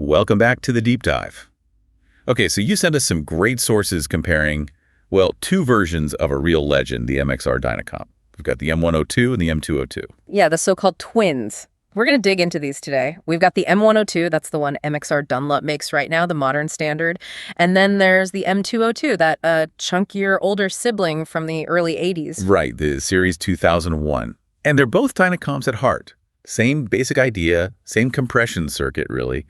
Welcome back to the deep dive. Okay, so you sent us some great sources comparing, well, two versions of a real legend, the MXR Dynacomp. We've got the M102 and the M202. Yeah, the so-called twins. We're going to dig into these today. We've got the M102, that's the one MXR Dunlop makes right now, the modern standard. And then there's the M202, that chunkier, older sibling from the early 80s. Right, the Series 2001. And they're both Dynacomps at heart. Same basic idea, same compression circuit, really.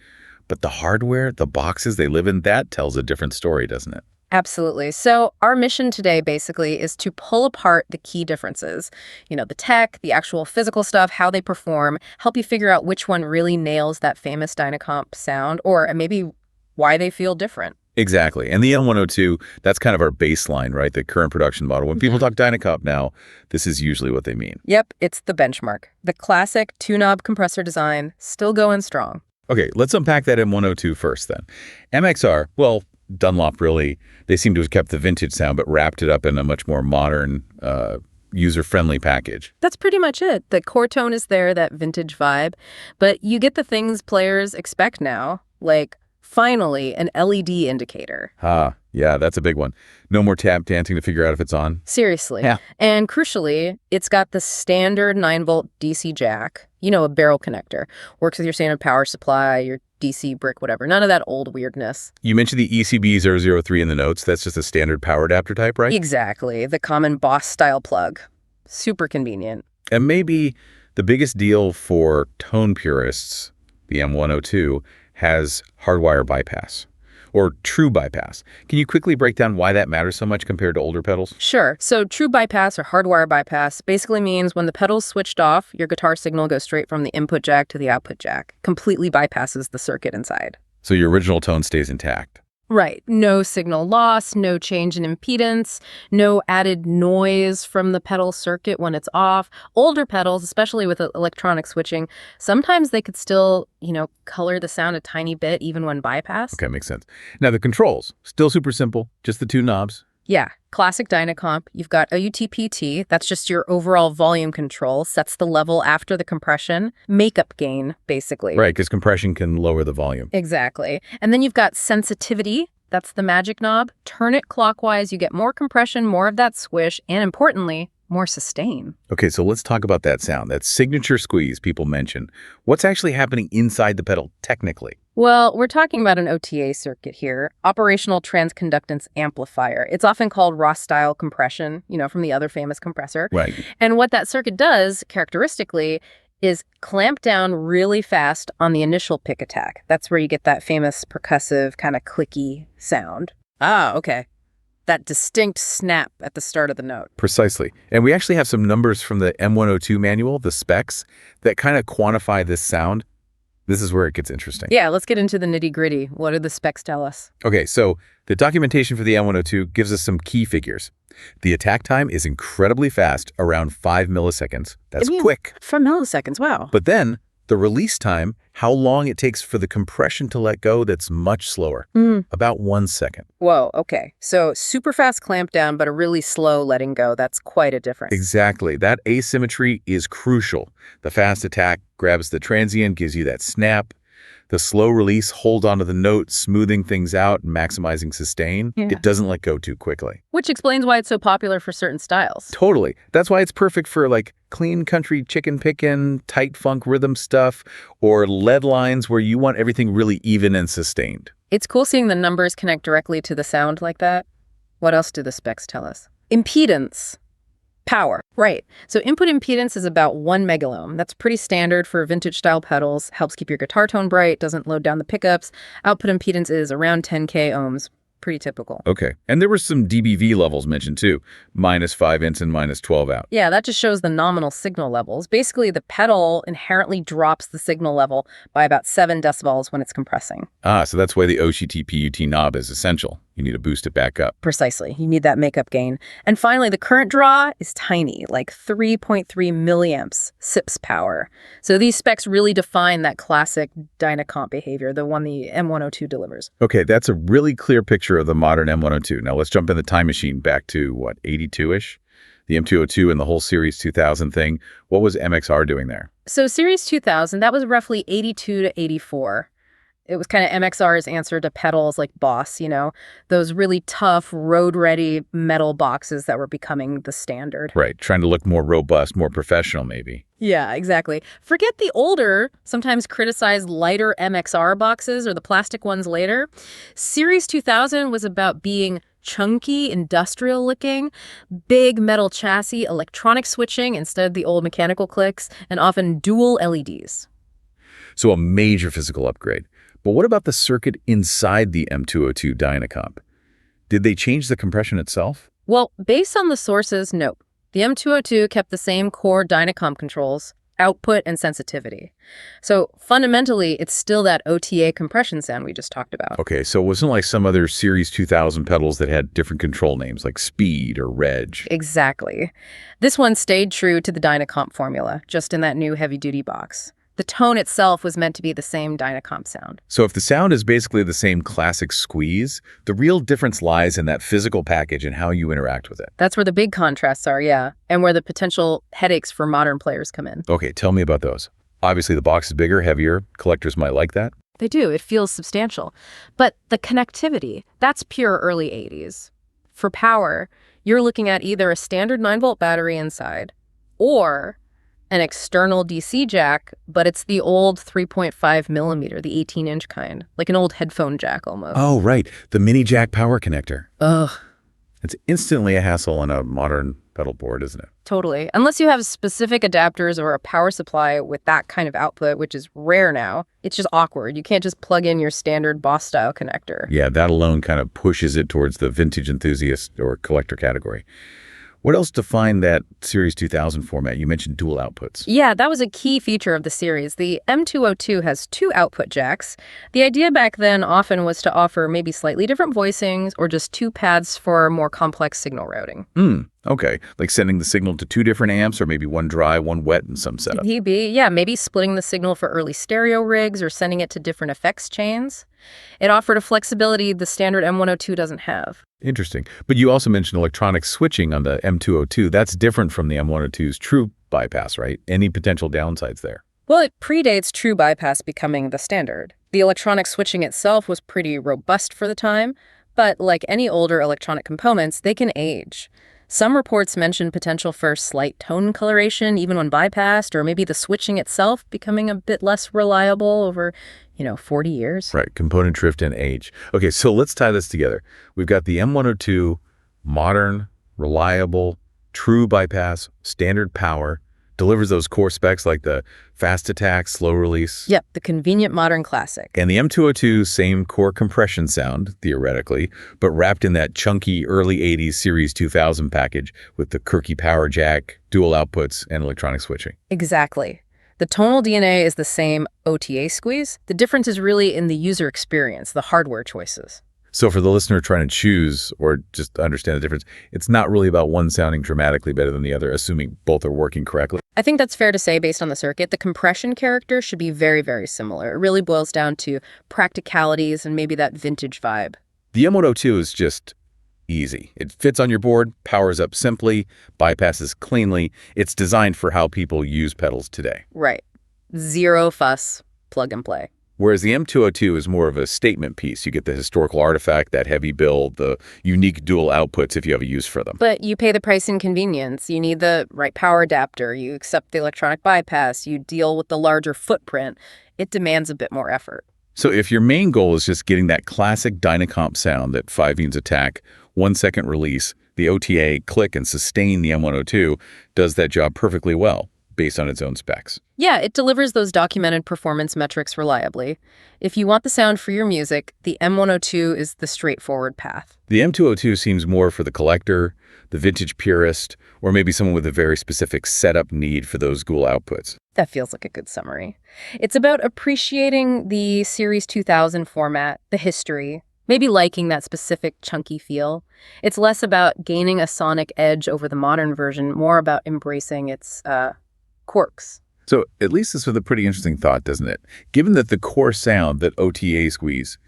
But the hardware, the boxes they live in, that tells a different story, doesn't it? Absolutely. So our mission today basically is to pull apart the key differences. You know, the tech, the actual physical stuff, how they perform, help you figure out which one really nails that famous Dynacomp sound, or maybe why they feel different. Exactly. And the M102, that's kind of our baseline, right? The current production model. When people talk Dynacomp now, this is usually what they mean. Yep, it's the benchmark. The classic two-knob compressor design, still going strong. Okay, let's unpack that M102 first then. MXR, well, Dunlop really, they seem to have kept the vintage sound but wrapped it up in a much more modern, user-friendly package. That's pretty much it. The core tone is there, that vintage vibe, but you get the things players expect now, like finally an LED indicator. Yeah, that's a big one. No more tap dancing to figure out if it's on. Seriously. Yeah. And crucially, it's got the standard 9-volt DC jack, you know, a barrel connector. Works with your standard power supply, your DC brick, whatever. None of that old weirdness. You mentioned the ECB003 in the notes. That's just a standard power adapter type, right? Exactly. The common Boss-style plug. Super convenient. And maybe the biggest deal for tone purists, the M102, has hardwire bypass. Or true bypass. Can you quickly break down why that matters so much compared to older pedals? Sure. So true bypass or hardwire bypass basically means when the pedal's switched off, your guitar signal goes straight from the input jack to the output jack. Completely bypasses the circuit inside. So your original tone stays intact. Right. No signal loss, no change in impedance, no added noise from the pedal circuit when it's off. Older pedals, especially with electronic switching, sometimes they could still, color the sound a tiny bit even when bypassed. Okay, makes sense. Now the controls, still super simple, just the two knobs. Yeah, classic Dynacomp. You've got OUTPT, that's just your overall volume control, sets the level after the compression. Makeup gain, basically. Right, because compression can lower the volume. Exactly. And then you've got sensitivity, that's the magic knob. Turn it clockwise, you get more compression, more of that swish, and importantly, more sustain. Okay, so let's talk about that sound, that signature squeeze people mention. What's actually happening inside the pedal technically? Well, we're talking about an OTA circuit here, operational transconductance amplifier. It's often called Ross-style compression, from the other famous compressor. Right. And what that circuit does, characteristically, is clamp down really fast on the initial pick attack. That's where you get that famous percussive, kind of clicky sound. Ah, okay. That distinct snap at the start of the note. Precisely. And we actually have some numbers from the M102 manual, the specs, that kind of quantify this sound. This is where it gets interesting. Yeah, let's get into the nitty-gritty. What do the specs tell us? Okay, so the documentation for the M102 gives us some key figures. The attack time is incredibly fast, around 5 milliseconds. That's quick. 5 milliseconds, wow. But then the release time, how long it takes for the compression to let go, that's much slower. About 1 second. Whoa, okay. So super fast clamp down, but a really slow letting go. That's quite a difference. Exactly. That asymmetry is crucial. The fast attack grabs the transient, gives you that snap. The slow release holds onto the note, smoothing things out and maximizing sustain. Yeah. It doesn't let go too quickly. Which explains why it's so popular for certain styles. Totally. That's why it's perfect for clean country chicken picking, tight funk rhythm stuff, or lead lines where you want everything really even and sustained. It's cool seeing the numbers connect directly to the sound like that. What else do the specs tell us? Impedance. Power. Right. So input impedance is about 1 megaohm. That's pretty standard for vintage-style pedals. Helps keep your guitar tone bright, doesn't load down the pickups. Output impedance is around 10K ohms. Pretty typical. Okay. And there were some dBV levels mentioned too. -5 in and -12 out. Yeah, that just shows the nominal signal levels. Basically, the pedal inherently drops the signal level by about 7 decibels when it's compressing. So that's why the OCT-PUT knob is essential. You need to boost it back up. Precisely. You need that makeup gain. And finally, the current draw is tiny, like 3.3 milliamps SIPS power. So these specs really define that classic Dynacomp behavior, the one the M102 delivers. Okay, that's a really clear picture of the modern M102. Now let's jump in the time machine back to, 82-ish? The M202 and the whole Series 2000 thing. What was MXR doing there? So Series 2000, that was roughly 82 to 84. It was kind of MXR's answer to pedals like Boss, those really tough, road-ready metal boxes that were becoming the standard. Right, trying to look more robust, more professional maybe. Yeah, exactly. Forget the older, sometimes criticized lighter MXR boxes or the plastic ones later. Series 2000 was about being chunky, industrial-looking, big metal chassis, electronic switching instead of the old mechanical clicks, and often dual LEDs. So a major physical upgrade. But what about the circuit inside the M202 Dynacomp? Did they change the compression itself? Well, based on the sources, nope. The M202 kept the same core Dynacomp controls, output and sensitivity. So fundamentally, it's still that OTA compression sound we just talked about. Okay, so it wasn't like some other Series 2000 pedals that had different control names like Speed or Reg. Exactly. This one stayed true to the Dynacomp formula, just in that new heavy-duty box. The tone itself was meant to be the same Dynacomp sound. So if the sound is basically the same classic squeeze, the real difference lies in that physical package and how you interact with it. That's where the big contrasts are, yeah, and where the potential headaches for modern players come in. Okay, tell me about those. Obviously, the box is bigger, heavier. Collectors might like that. They do. It feels substantial. But the connectivity, that's pure early 80s. For power, you're looking at either a standard 9-volt battery inside or an external DC jack, but it's the old 3.5 millimeter, the 18-inch kind, like an old headphone jack almost. Oh, right. The mini jack power connector. Ugh. It's instantly a hassle on a modern pedal board, isn't it? Totally. Unless you have specific adapters or a power supply with that kind of output, which is rare now, it's just awkward. You can't just plug in your standard Boss-style connector. Yeah, that alone kind of pushes it towards the vintage enthusiast or collector category. What else defined that Series 2000 format? You mentioned dual outputs. Yeah, that was a key feature of the series. The M202 has 2 output jacks. The idea back then often was to offer maybe slightly different voicings or just 2 paths for more complex signal routing. Okay. Like sending the signal to 2 different amps or maybe one dry, one wet in some setup. Yeah, maybe splitting the signal for early stereo rigs or sending it to different effects chains. It offered a flexibility the standard M102 doesn't have. Interesting. But you also mentioned electronic switching on the M202. That's different from the M102's true bypass, right? Any potential downsides there? Well, it predates true bypass becoming the standard. The electronic switching itself was pretty robust for the time, but like any older electronic components, they can age. Some reports mention potential for slight tone coloration even when bypassed, or maybe the switching itself becoming a bit less reliable over 40 years. Right, component drift and age. Okay, so let's tie this together. We've got the M102, modern, reliable, true bypass, standard power, delivers those core specs like the fast attack, slow release. Yep, the convenient modern classic. And the M202, same core compression sound, theoretically, but wrapped in that chunky early 80s Series 2000 package with the quirky power jack, dual outputs, and electronic switching. Exactly. The tonal DNA is the same OTA squeeze. The difference is really in the user experience, the hardware choices. So for the listener trying to choose or just understand the difference, it's not really about one sounding dramatically better than the other, assuming both are working correctly. I think that's fair to say based on the circuit. The compression character should be very, very similar. It really boils down to practicalities and maybe that vintage vibe. The M102 is just easy. It fits on your board, powers up simply, bypasses cleanly. It's designed for how people use pedals today. Right. Zero fuss, plug and play. Whereas the M202 is more of a statement piece. You get the historical artifact, that heavy build, the unique dual outputs if you have a use for them. But you pay the price and convenience. You need the right power adapter. You accept the electronic bypass. You deal with the larger footprint. It demands a bit more effort. So if your main goal is just getting that classic Dynacomp sound, that 5-V's attack, 1-second release, the OTA click and sustain the M102 does that job perfectly well, based on its own specs. Yeah, it delivers those documented performance metrics reliably. If you want the sound for your music, the M102 is the straightforward path. The M202 seems more for the collector, the vintage purist, or maybe someone with a very specific setup need for those dual outputs. That feels like a good summary. It's about appreciating the Series 2000 format, the history, maybe liking that specific chunky feel. It's less about gaining a sonic edge over the modern version, more about embracing its quirks. So at least this was a pretty interesting thought, doesn't it? Given that the core sound that OTA squeeze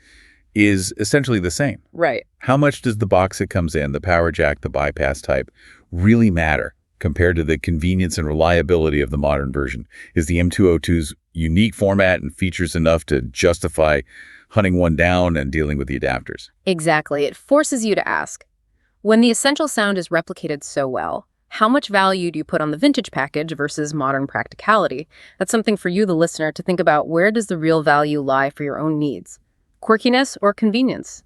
is essentially the same. Right. How much does the box it comes in, the power jack, the bypass type, really matter compared to the convenience and reliability of the modern version? Is the M202's unique format and features enough to justify hunting one down and dealing with the adapters? Exactly. It forces you to ask, when the essential sound is replicated so well, how much value do you put on the vintage package versus modern practicality? That's something for you, the listener, to think about. Where does the real value lie for your own needs? Quirkiness or convenience?